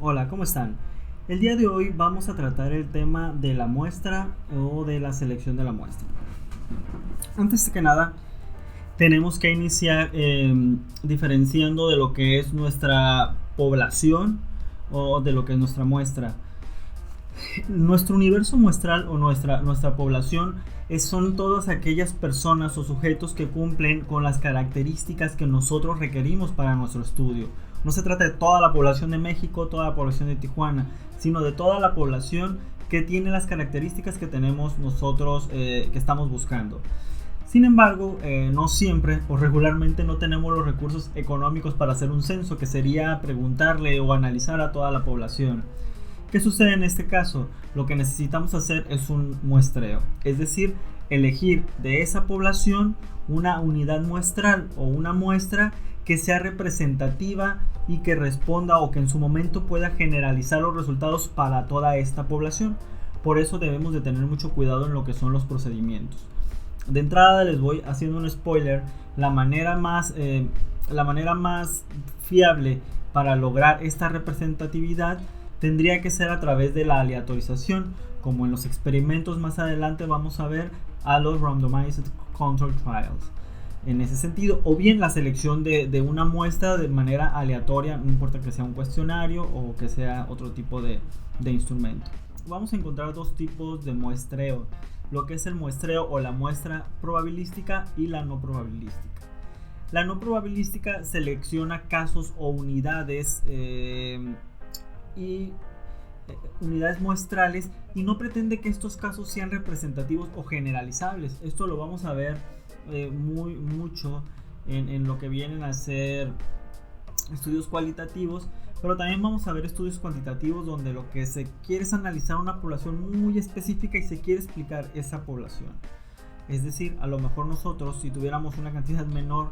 Hola, ¿cómo están? El día de hoy vamos a tratar el tema de la muestra o de la selección de la muestra. Antes que nada, tenemos que iniciar diferenciando de lo que es nuestra población o de lo que es nuestra muestra. Nuestro universo muestral o nuestra población son todas aquellas personas o sujetos que cumplen con las características que nosotros requerimos para nuestro estudio. No se trata de toda la población de México, toda la población de Tijuana, sino de toda la población que tiene las características que tenemos nosotros que estamos buscando. Sin embargo, no siempre o regularmente no tenemos los recursos económicos para hacer un censo, que sería preguntarle o analizar a toda la población. ¿Qué sucede en este caso? Lo que necesitamos hacer es un muestreo, es decir, elegir de esa población una unidad muestral o una muestra que sea representativa y que responda o que en su momento pueda generalizar los resultados para toda esta población. Por eso debemos de tener mucho cuidado en lo que son los procedimientos. De entrada les voy haciendo un spoiler. La manera más fiable para lograr esta representatividad tendría que ser a través de la aleatorización, como en los experimentos más adelante vamos a ver a los Randomized Control Trials. En ese sentido, o bien la selección de una muestra de manera aleatoria, no importa que sea un cuestionario o que sea otro tipo de instrumento. Vamos a encontrar dos tipos de muestreo, lo que es el muestreo o la muestra probabilística y la no probabilística. La no probabilística selecciona casos o unidades unidades muestrales y no pretende que estos casos sean representativos o generalizables. Esto lo vamos a ver mucho en lo que vienen a ser estudios cualitativos, pero también vamos a ver estudios cuantitativos donde lo que se quiere es analizar una población muy específica y se quiere explicar esa población. Es decir, a lo mejor nosotros, si tuviéramos una cantidad menor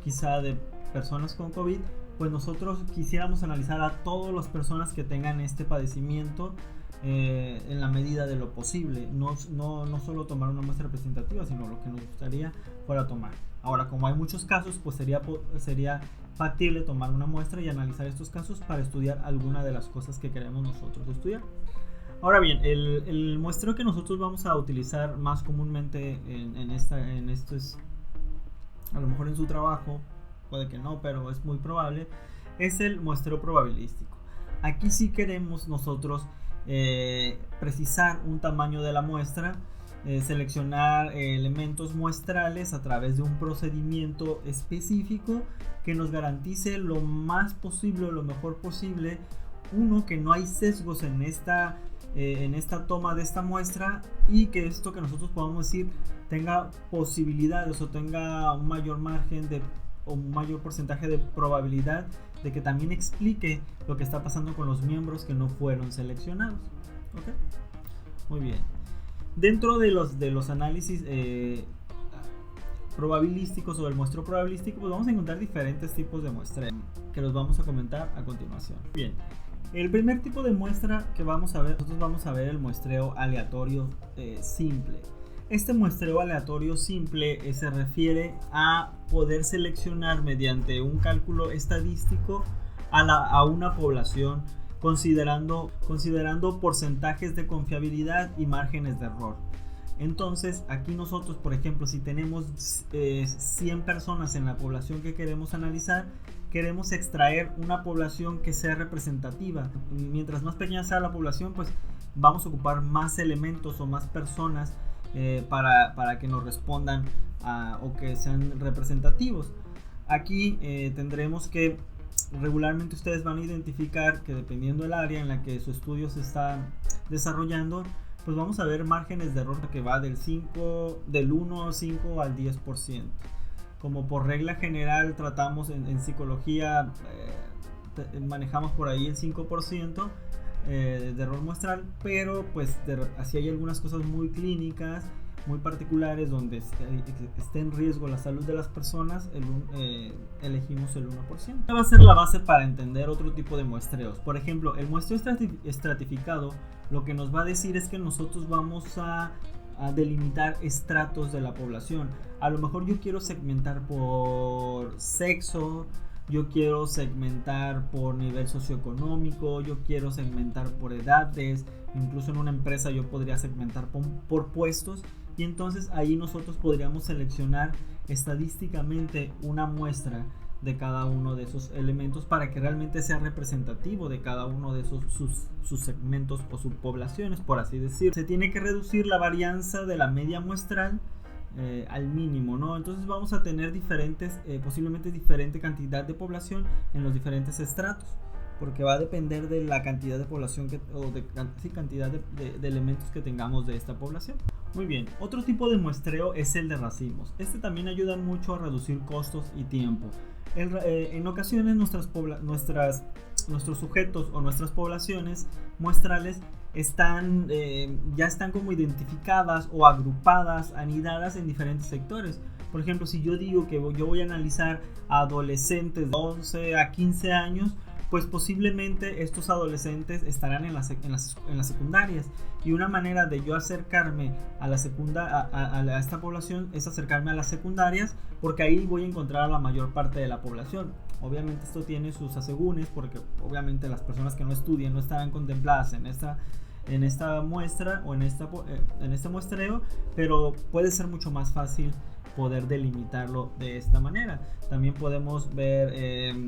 quizá de personas con COVID, pues nosotros quisiéramos analizar a todas las personas que tengan este padecimiento en la medida de lo posible, no solo tomar una muestra representativa, sino lo que nos gustaría fuera tomar. Ahora, como hay muchos casos, pues sería factible tomar una muestra y analizar estos casos para estudiar alguna de las cosas que queremos nosotros estudiar. Ahora bien, el muestreo que nosotros vamos a utilizar más comúnmente en esto es, a lo mejor en su trabajo, puede que no, pero es muy probable, es el muestreo probabilístico. Aquí sí queremos nosotros precisar un tamaño de la muestra, seleccionar elementos muestrales a través de un procedimiento específico que nos garantice lo más posible o lo mejor posible, uno, que no hay sesgos en esta toma de esta muestra y que esto que nosotros podamos decir tenga posibilidades o tenga un mayor margen o un mayor porcentaje de probabilidad de que también explique lo que está pasando con los miembros que no fueron seleccionados. ¿Okay? Muy bien. Dentro de los análisis probabilísticos o del muestreo probabilístico, pues vamos a encontrar diferentes tipos de muestreo que los vamos a comentar a continuación. Bien. El primer tipo de muestra que nosotros vamos a ver el muestreo aleatorio simple. Este muestreo aleatorio simple se refiere a poder seleccionar mediante un cálculo estadístico a una población considerando porcentajes de confiabilidad y márgenes de error. Entonces, aquí nosotros, por ejemplo, si tenemos 100 personas en la población que queremos analizar, queremos extraer una población que sea representativa. Mientras más pequeña sea la población, pues vamos a ocupar más elementos o más personas para que nos respondan o que sean representativos. Aquí tendremos que regularmente ustedes van a identificar que dependiendo del área en la que su estudio se está desarrollando, pues vamos a ver márgenes de error que va del 1, 5 al 10%. Como por regla general tratamos en psicología, manejamos por ahí el 5% de error muestral, pero pues así hay algunas cosas muy clínicas, muy particulares, donde esté en riesgo la salud de las personas, elegimos el 1%. Esta va a ser la base para entender otro tipo de muestreos. Por ejemplo, el muestreo estratificado lo que nos va a decir es que nosotros vamos a delimitar estratos de la población. A lo mejor yo quiero segmentar por sexo, yo quiero segmentar por nivel socioeconómico, yo quiero segmentar por edades, incluso en una empresa yo podría segmentar por puestos, y entonces ahí nosotros podríamos seleccionar estadísticamente una muestra de cada uno de esos elementos para que realmente sea representativo de cada uno de esos sus segmentos o subpoblaciones, por así decir. Se tiene que reducir la varianza de la media muestral al mínimo, ¿no? Entonces vamos a tener posiblemente diferente cantidad de población en los diferentes estratos, porque va a depender de la cantidad de población cantidad de elementos que tengamos de esta población. Muy bien, otro tipo de muestreo es el de racimos. Este también ayuda mucho a reducir costos y tiempo. En ocasiones nuestros sujetos o nuestras poblaciones muestrales ya están como identificadas o agrupadas, anidadas en diferentes sectores. Por ejemplo, si yo digo que yo voy a analizar a adolescentes de 11 a 15 años, pues posiblemente estos adolescentes estarán en las secundarias, y una manera de yo acercarme a esta población es acercarme a las secundarias, porque ahí voy a encontrar a la mayor parte de la población. Obviamente esto tiene sus asegúnes, porque obviamente las personas que no estudien no estarán contempladas en esta muestra o en este muestreo, pero puede ser mucho más fácil poder delimitarlo de esta manera. También podemos ver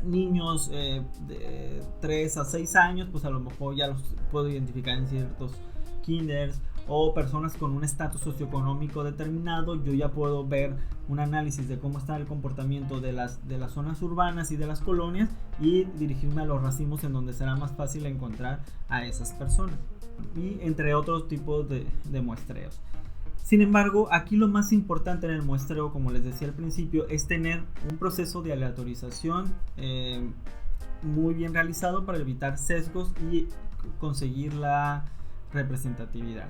niños de 3 a 6 años, pues a lo mejor ya los puedo identificar en ciertos kinders, o personas con un estatus socioeconómico determinado. Yo ya puedo ver un análisis de cómo está el comportamiento de las zonas urbanas y de las colonias, y dirigirme a los racimos en donde será más fácil encontrar a esas personas, y entre otros tipos de muestreos. Sin embargo, aquí lo más importante en el muestreo, como les decía al principio, es tener un proceso de aleatorización muy bien realizado para evitar sesgos y conseguir la representatividad.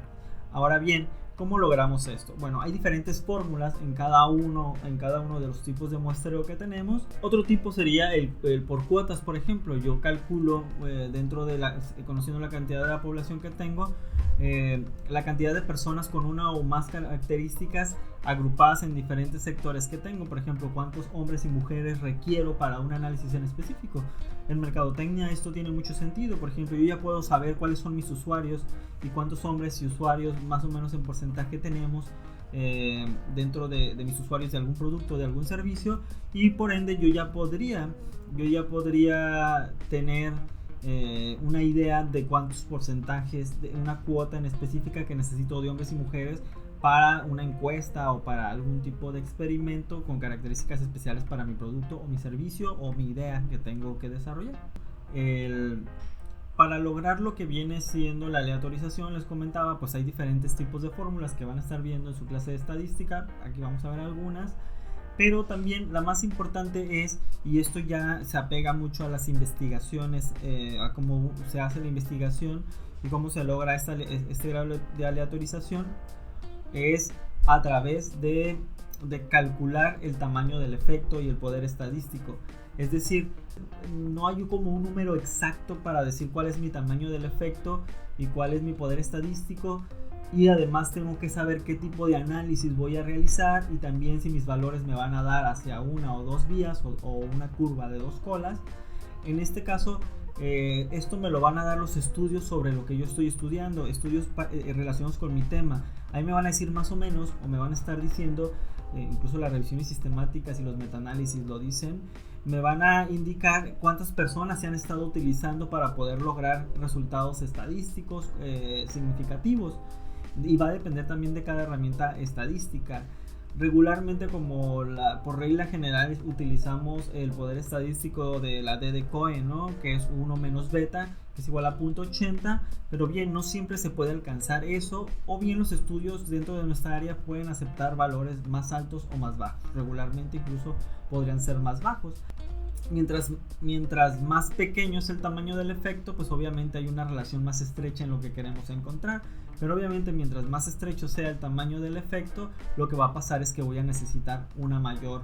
Ahora bien, ¿cómo logramos esto? Bueno, hay diferentes fórmulas en cada uno de los tipos de muestreo que tenemos. Otro tipo sería el por cuotas, por ejemplo. Yo calculo conociendo la cantidad de la población que tengo, la cantidad de personas con una o más características agrupadas en diferentes sectores que tengo. Por ejemplo, cuántos hombres y mujeres requiero para un análisis en específico. En mercadotecnia esto tiene mucho sentido. Por ejemplo, yo ya puedo saber cuáles son mis usuarios y cuántos hombres y usuarios más o menos en porcentaje tenemos dentro de mis usuarios de algún producto, de algún servicio, y por ende yo ya podría tener una idea de cuántos porcentajes de una cuota en específica que necesito de hombres y mujeres para una encuesta o para algún tipo de experimento con características especiales para mi producto o mi servicio o mi idea que tengo que desarrollar. Para lograr lo que viene siendo la aleatorización, les comentaba, pues hay diferentes tipos de fórmulas que van a estar viendo en su clase de estadística. Aquí vamos a ver algunas, pero también la más importante es, y esto ya se apega mucho a las investigaciones, a cómo se hace la investigación y cómo se logra este grado de aleatorización, es a través de calcular el tamaño del efecto y el poder estadístico. Es decir, no hay como un número exacto para decir cuál es mi tamaño del efecto y cuál es mi poder estadístico, y además tengo que saber qué tipo de análisis voy a realizar, y también si mis valores me van a dar hacia una o dos vías o una curva de dos colas. En este caso, esto me lo van a dar los estudios sobre lo que yo estoy estudiando, estudios relacionados con mi tema. Ahí me van a decir más o menos, o me van a estar diciendo, incluso las revisiones sistemáticas y los metaanálisis lo dicen, me van a indicar cuántas personas se han estado utilizando para poder lograr resultados estadísticos significativos, y va a depender también de cada herramienta estadística. Regularmente, por regla general, utilizamos el poder estadístico de la D de Cohen, ¿no? Que es 1 menos beta, que es igual a 0.80, pero bien, no siempre se puede alcanzar eso, o bien los estudios dentro de nuestra área pueden aceptar valores más altos o más bajos. Regularmente incluso podrían ser más bajos. Mientras más pequeño es el tamaño del efecto, pues obviamente hay una relación más estrecha en lo que queremos encontrar. Pero obviamente mientras más estrecho sea el tamaño del efecto, lo que va a pasar es que voy a necesitar una mayor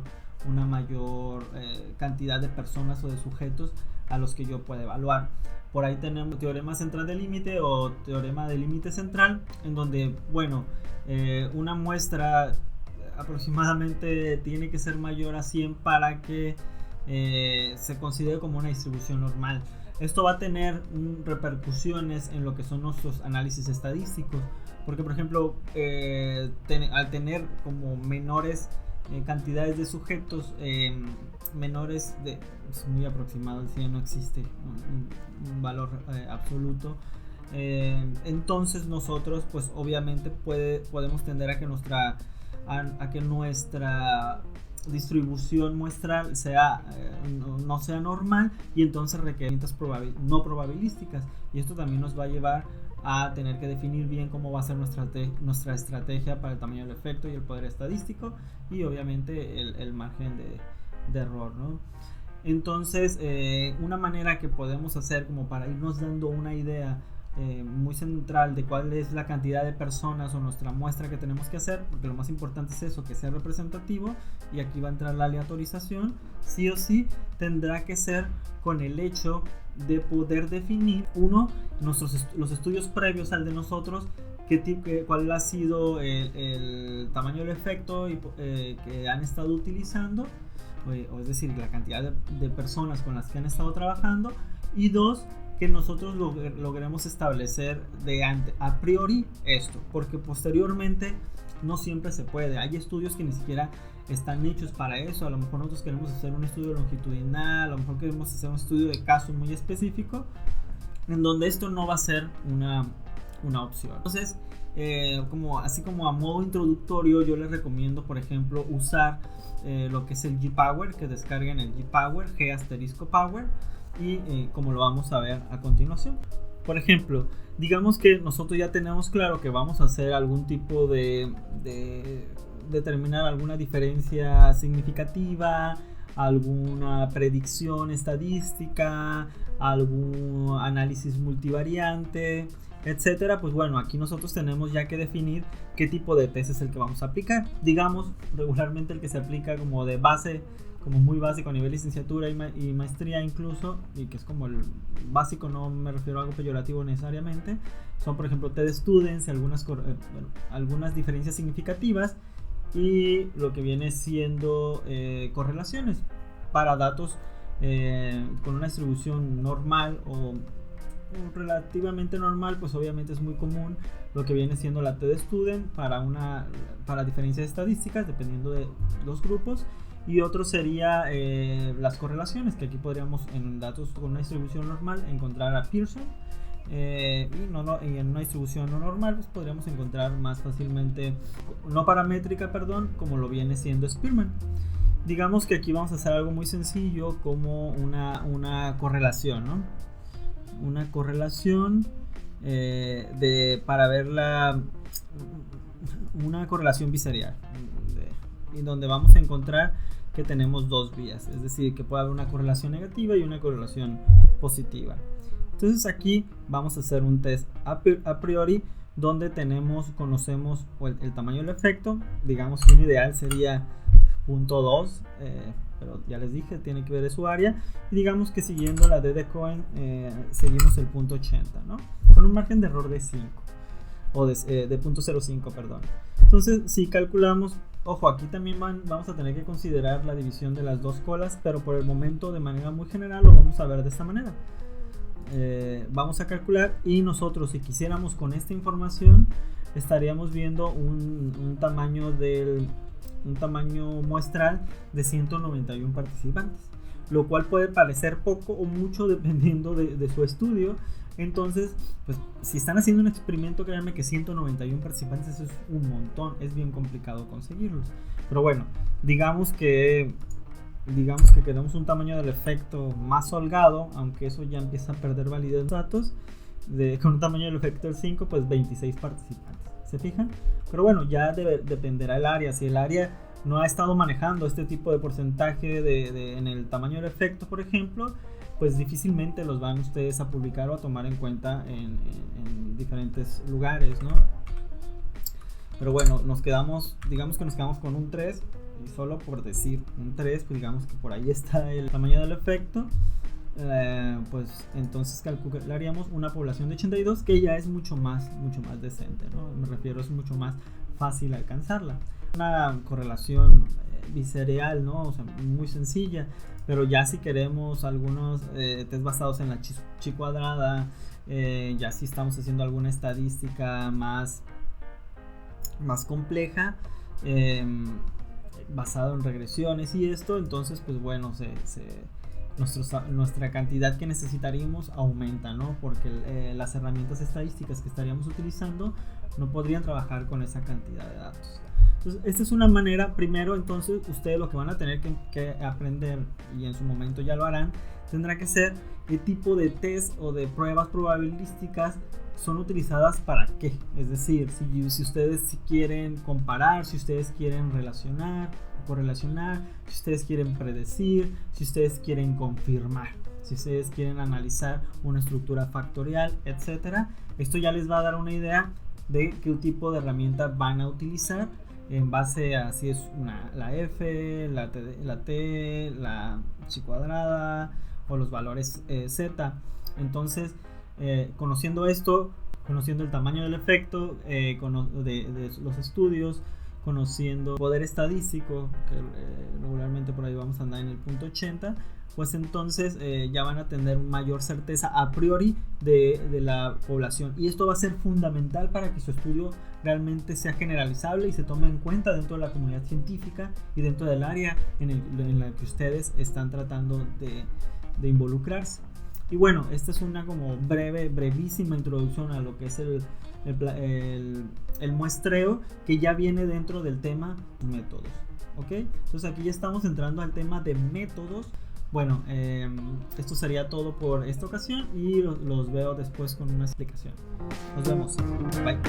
cantidad de personas o de sujetos a los que yo pueda evaluar. Por ahí tenemos teorema central de límite o teorema de límite central, en donde, bueno, una muestra aproximadamente tiene que ser mayor a 100 para que se considere como una distribución normal. Esto va a tener repercusiones en lo que son nuestros análisis estadísticos, porque por ejemplo al tener como menores cantidades de sujetos, menores de, es muy aproximado, el 100 no existe un valor absoluto, entonces nosotros pues obviamente podemos tender a que nuestra distribución muestral no sea normal, y entonces requerimientos no probabilísticas, y esto también nos va a llevar a tener que definir bien cómo va a ser nuestra estrategia para el tamaño del efecto y el poder estadístico, y obviamente el margen de error, ¿no? Entonces una manera que podemos hacer como para irnos dando una idea muy central de cuál es la cantidad de personas o nuestra muestra que tenemos que hacer, porque lo más importante es eso, que sea representativo, y aquí va a entrar la aleatorización, sí o sí tendrá que ser con el hecho de poder definir los estudios previos al de nosotros, cuál ha sido el tamaño del efecto que han estado utilizando, o es decir, la cantidad de personas con las que han estado trabajando, y dos, que nosotros logremos establecer a priori esto, porque posteriormente no siempre se puede. Hay estudios que ni siquiera están hechos para eso. A lo mejor nosotros queremos hacer un estudio longitudinal, a lo mejor queremos hacer un estudio de caso muy específico, en donde esto no va a ser una opción. Entonces, así como a modo introductorio, yo les recomiendo, por ejemplo, usar lo que es el G-Power, que descarguen el G-Power, G*Power, y como lo vamos a ver a continuación. Por ejemplo, digamos que nosotros ya tenemos claro que vamos a hacer algún tipo de determinar alguna diferencia significativa, alguna predicción estadística, algún análisis multivariante, etcétera. Pues bueno, aquí nosotros tenemos ya que definir qué tipo de test es el que vamos a aplicar. Digamos, regularmente el que se aplica como de base, como muy básico a nivel licenciatura y maestría incluso, y que es como el básico, no me refiero a algo peyorativo necesariamente, son por ejemplo TED-Students, algunas diferencias significativas, y lo que viene siendo correlaciones para datos con una distribución normal o relativamente normal. Pues obviamente es muy común lo que viene siendo la TED-Student para diferencias estadísticas dependiendo de los grupos, y otro sería las correlaciones, que aquí podríamos en datos con una distribución normal encontrar a Pearson, y en una distribución no normal pues podríamos encontrar más fácilmente, no paramétrica, como lo viene siendo Spearman. Digamos que aquí vamos a hacer algo muy sencillo como una correlación, ¿no? Una correlación para ver una correlación biserial, y donde vamos a encontrar que tenemos dos vías, es decir, que puede haber una correlación negativa y una correlación positiva. Entonces aquí vamos a hacer un test a priori, donde conocemos el tamaño del efecto. Digamos que un ideal sería 0.2, pero ya les dije, tiene que ver de su área, y digamos que siguiendo la D de Cohen seguimos el 0.80, ¿no? Con un margen de error de 5, o de 0.05, perdón. Entonces si calculamos, ojo, aquí también vamos a tener que considerar la división de las dos colas, pero por el momento de manera muy general lo vamos a ver de esta manera. Vamos a calcular, y nosotros, si quisiéramos con esta información, estaríamos viendo un tamaño muestral de 191 participantes, lo cual puede parecer poco o mucho dependiendo de su estudio. Entonces, pues si están haciendo un experimento, créanme que 191 participantes, eso es un montón, es bien complicado conseguirlos. Pero bueno, digamos que queremos un tamaño del efecto más holgado, aunque eso ya empieza a perder validez en datos, con un tamaño del efecto del 5, pues 26 participantes, ¿se fijan? Pero bueno, ya dependerá el área. Si el área no ha estado manejando este tipo de porcentaje en el tamaño del efecto, por ejemplo, pues difícilmente los van ustedes a publicar o a tomar en cuenta en diferentes lugares, ¿no? Pero bueno, digamos que nos quedamos con un 3, y solo por decir un 3, pues digamos que por ahí está el tamaño del efecto. Pues entonces calcularíamos una población de 82, que ya es mucho más decente, ¿no? Me refiero, es mucho más fácil alcanzarla. una correlación biserial, ¿no? O sea, muy sencilla. Pero ya si queremos algunos test basados en la chi cuadrada, ya si estamos haciendo alguna estadística más compleja, basado en regresiones y esto, entonces pues bueno, nuestra cantidad que necesitaríamos aumenta, ¿no? Porque las herramientas estadísticas que estaríamos utilizando no podrían trabajar con esa cantidad de datos. Entonces, esta es una manera. Primero, entonces, ustedes lo que van a tener que aprender, y en su momento ya lo harán, tendrá que ser qué tipo de test o de pruebas probabilísticas son utilizadas para qué. Es decir, si ustedes quieren comparar, si ustedes quieren relacionar, correlacionar, si ustedes quieren predecir, si ustedes quieren confirmar, si ustedes quieren analizar una estructura factorial, etc. Esto ya les va a dar una idea de qué tipo de herramienta van a utilizar en base a si es la F, la T, la chi cuadrada o los valores Z. Entonces, conociendo esto, conociendo el tamaño del efecto de los estudios, conociendo el poder estadístico, que regularmente por ahí vamos a andar en el punto 80, pues entonces ya van a tener mayor certeza a priori de la población, y esto va a ser fundamental para que su estudio realmente sea generalizable y se tome en cuenta dentro de la comunidad científica y dentro del área en la que ustedes están tratando de involucrarse. Y bueno, esta es una como brevísima introducción a lo que es el muestreo, que ya viene dentro del tema métodos, ¿ok? Entonces aquí ya estamos entrando al tema de métodos. Bueno, esto sería todo por esta ocasión y los veo después con una explicación. Nos vemos. Bye.